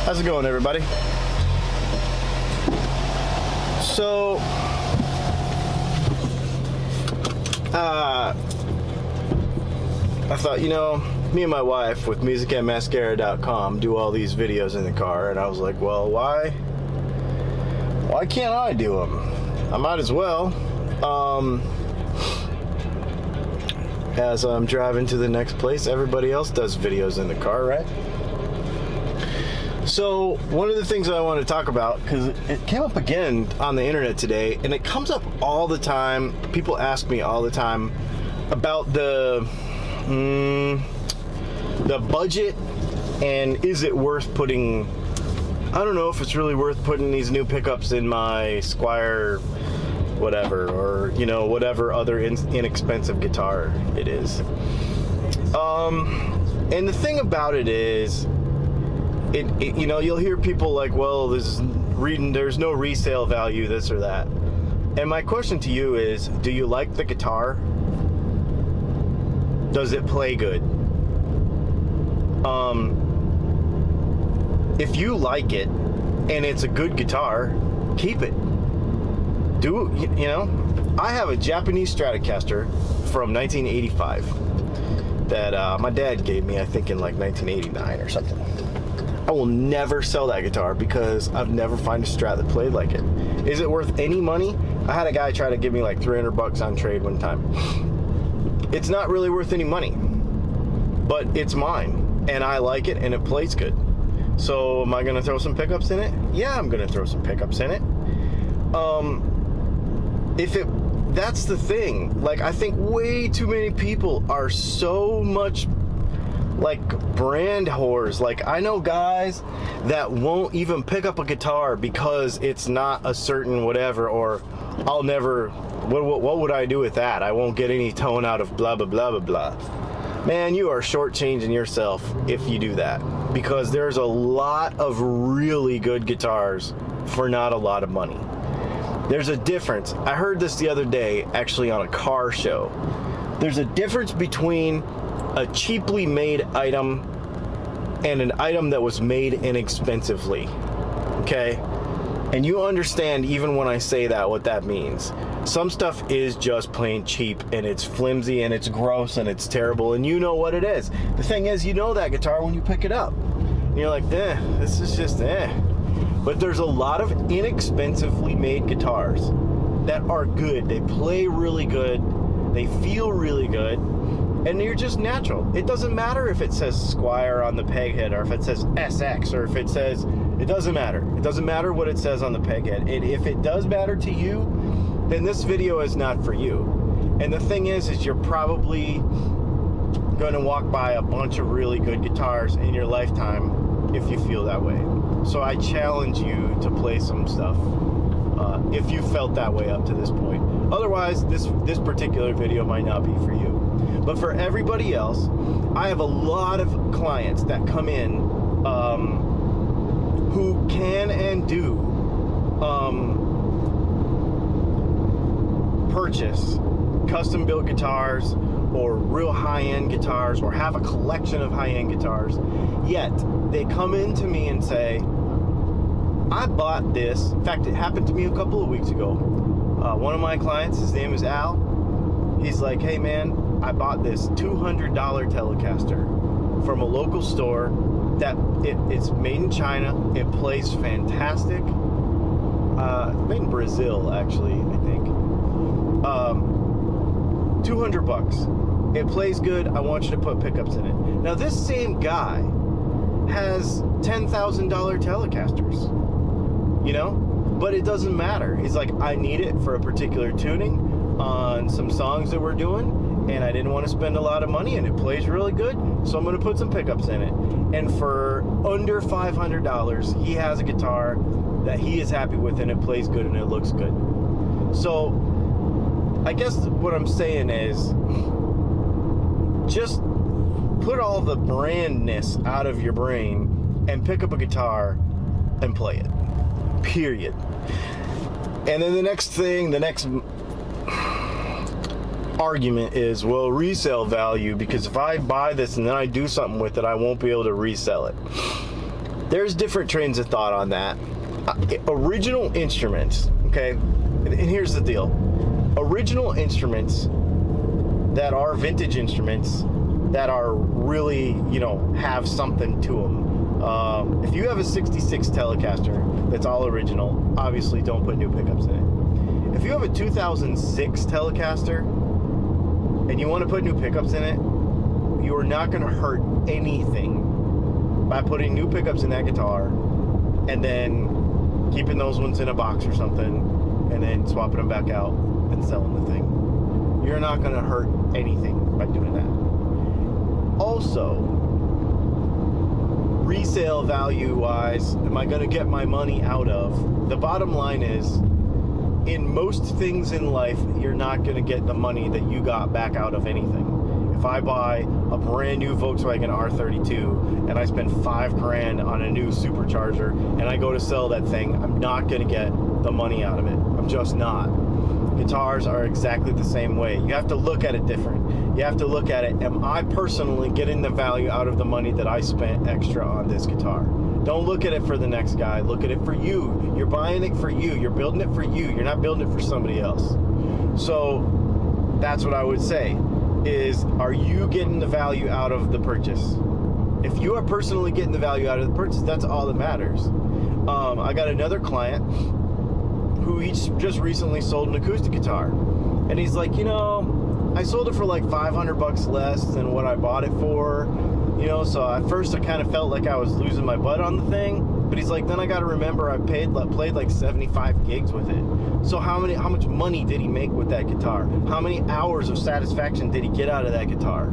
How's it going, everybody? So, I thought, you know, me and my wife with musicandmascara.com do all these videos in the car, and I was like, well, why can't I do them? I might as well. As I'm driving to the next place, everybody else does videos in the car, right? So one of the things that I want to talk about, because it came up again on the internet today, and it comes up all the time. People ask me all the time about the budget, and is it worth putting, I don't know if it's really worth putting these new pickups in my Squire whatever, or you know, whatever other inexpensive guitar it is. And the thing about it is, you know, you'll hear people like, well, there's no resale value, this or that. And my question to you is, do you like the guitar? Does it play good? If you like it and it's a good guitar, keep it. You know, I have a Japanese Stratocaster from 1985 that my dad gave me, I think in like 1989 or something. I will never sell that guitar because I've never found a Strat that played like it. Is it worth any money? I had a guy try to give me like 300 bucks on trade one time. It's not really worth any money, but it's mine and I like it and it plays good. So am I gonna throw some pickups in it? Yeah, I'm gonna throw some pickups in it. That's the thing. Like, I think way too many people are so much like brand whores. Like, I know guys that won't even pick up a guitar because it's not a certain whatever, or I'll never, what would I do with that? I won't get any tone out of blah, blah, blah, blah, blah. Man, you are shortchanging yourself if you do that, because there's a lot of really good guitars for not a lot of money. There's a difference. I heard this the other day, actually, on a car show. There's a difference between a cheaply made item and an item that was made inexpensively, okay? And you understand, even when I say that, what that means. Some stuff is just plain cheap, and it's flimsy, and it's gross, and it's terrible, and you know what it is. The thing is, you know that guitar when you pick it up. And you're like, this is just But there's a lot of inexpensively made guitars that are good. They play really good, they feel really good, and they're just natural. It doesn't matter if it says Squire on the peg head, or if it says SX, or if it says, it doesn't matter. It doesn't matter what it says on the peg head. If it does matter to you, then this video is not for you. And the thing is you're probably gonna walk by a bunch of really good guitars in your lifetime if you feel that way. So I challenge you to play some stuff if you felt that way up to this point. Otherwise, this particular video might not be for you. But for everybody else, I have a lot of clients that come in who can and do purchase custom built guitars or real high-end guitars, or have a collection of high-end guitars, yet they come in to me and say, I bought this. In fact, it happened to me a couple of weeks ago. One of my clients, his name is Al, he's like, hey man, I bought this $200 Telecaster from a local store that it's made in China. It plays fantastic. Made in Brazil, actually, I think. 200 bucks. It plays good. I want you to put pickups in it. Now, this same guy has $10,000 Telecasters, you know, but it doesn't matter. He's like, I need it for a particular tuning on some songs that we're doing, and I didn't want to spend a lot of money, and it plays really good, so I'm going to put some pickups in it. And for under $500, he has a guitar that he is happy with, and it plays good, and it looks good. So I guess what I'm saying is, just put all the brandness out of your brain and pick up a guitar and play it. Period. And then the next thing, the next argument is, well, resale value, because if I buy this and then I do something with it, I won't be able to resell it. there's different trains of thought on that. Original instruments, okay? And here's the deal. Original instruments that are vintage instruments that are really, you know, have something to them. If you have a 66 Telecaster that's all original, obviously don't put new pickups in it. If you have a 2006 Telecaster and you want to put new pickups in it, you are not going to hurt anything by putting new pickups in that guitar and then keeping those ones in a box or something and then swapping them back out and selling the thing. You're not going to hurt anything by doing that. Also, resale value wise, am I going to get my money out of? The bottom line is, in most things in life, you're not going to get the money that you got back out of anything. If I buy a brand new Volkswagen R32 and I spend $5,000 on a new supercharger and I go to sell that thing, I'm not going to get the money out of it. I'm just not. Guitars are exactly the same way. You have to look at it different. You have to look at it, am I personally getting the value out of the money that I spent extra on this guitar? Don't look at it for the next guy. Look at it for you. You're buying it for you. You're building it for you. You're not building it for somebody else. So that's what I would say is, are you getting the value out of the purchase? If you are personally getting the value out of the purchase, that's all that matters. I got another client who he just recently sold an acoustic guitar. And he's like, you know, I sold it for like $500 less than what I bought it for. You know, so at first I kind of felt like I was losing my butt on the thing. But he's like, then I got to remember I played like 75 gigs with it. So how much money did he make with that guitar? How many hours of satisfaction did he get out of that guitar?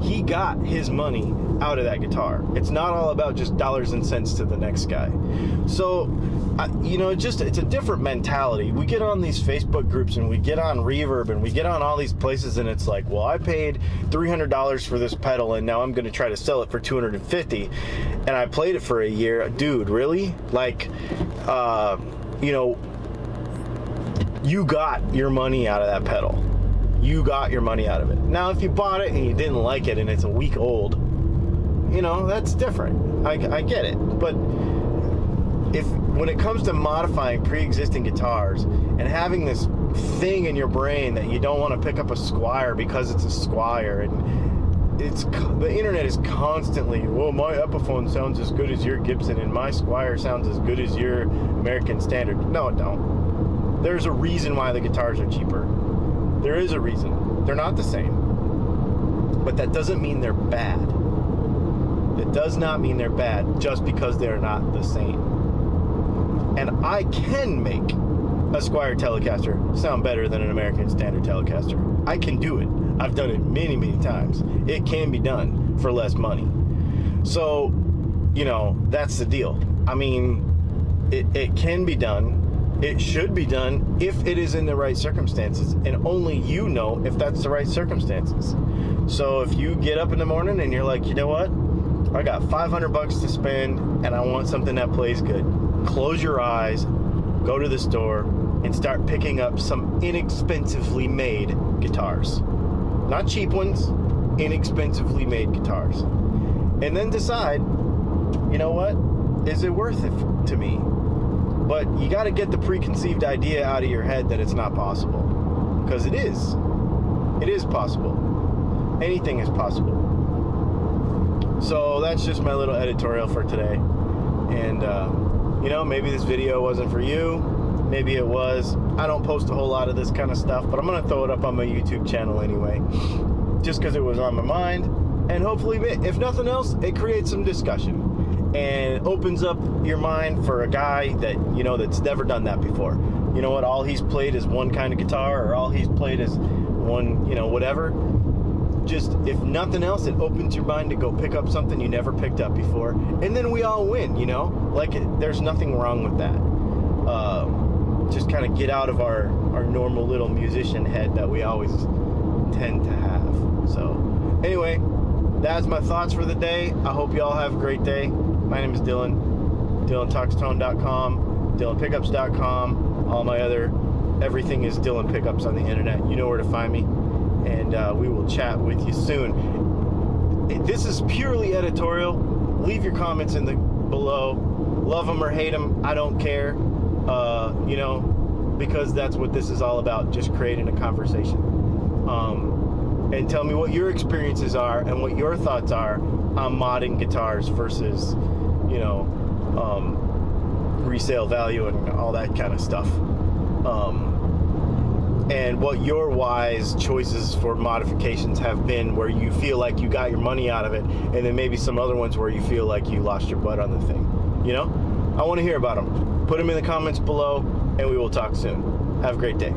He got his money out of that guitar. It's not all about just dollars and cents to the next guy. So, you know, it's a different mentality. We get on these Facebook groups and we get on Reverb and we get on all these places and it's like, well, I paid $300 for this pedal and now I'm going to try to sell it for $250 and I played it for a year. Dude, really? Like, you know, you got your money out of that pedal. You got your money out of it. Now, if you bought it and you didn't like it and it's a week old, you know, that's different. I get it. But when it comes to modifying pre-existing guitars and having this thing in your brain that you don't want to pick up a Squire because it's a Squire, and the internet is constantly, well, my Epiphone sounds as good as your Gibson and my Squire sounds as good as your American Standard. No, it don't. There's a reason why the guitars are cheaper. There is a reason. They're not the same. But that doesn't mean they're bad. It does not mean they're bad just because they're not the same. And I can make a Squire Telecaster sound better than an American Standard Telecaster. I can do it. I've done it many, many times. It can be done for less money. So, you know, that's the deal. I mean, it can be done. It should be done if it is in the right circumstances, and only you know if that's the right circumstances. So if you get up in the morning and you're like, you know what, I got $500 to spend and I want something that plays good, close your eyes, go to the store and start picking up some inexpensively made guitars. Not cheap ones, inexpensively made guitars. And then decide, you know what, is it worth it to me? But you got to get the preconceived idea out of your head that it's not possible. Because it is. It is possible. Anything is possible. So that's just my little editorial for today. And, you know, maybe this video wasn't for you. Maybe it was. I don't post a whole lot of this kind of stuff, but I'm going to throw it up on my YouTube channel anyway. Just because it was on my mind. And hopefully, if nothing else, it creates some discussion. And opens up your mind for a guy that, you know, that's never done that before. You know what, all he's played is one kind of guitar, or all he's played is one, you know, whatever. Just, if nothing else, it opens your mind to go pick up something you never picked up before. And then we all win, you know? Like, there's nothing wrong with that. Just kind of get out of our normal little musician head that we always tend to have. So, anyway, that's my thoughts for the day. I hope you all have a great day. My name is Dylan, DylanTalksTone.com, DylanPickups.com, all my other, everything is Dylan Pickups on the internet. You know where to find me, and we will chat with you soon. This is purely editorial. Leave your comments in the below. Love them or hate them, I don't care. You know, because that's what this is all about, just creating a conversation. And tell me what your experiences are and what your thoughts are on modding guitars versus, you know, resale value and all that kind of stuff. And what your wise choices for modifications have been, where you feel like you got your money out of it, and then maybe some other ones where you feel like you lost your butt on the thing. You know, I want to hear about them. Put them in the comments below, and we will talk soon. Have a great day.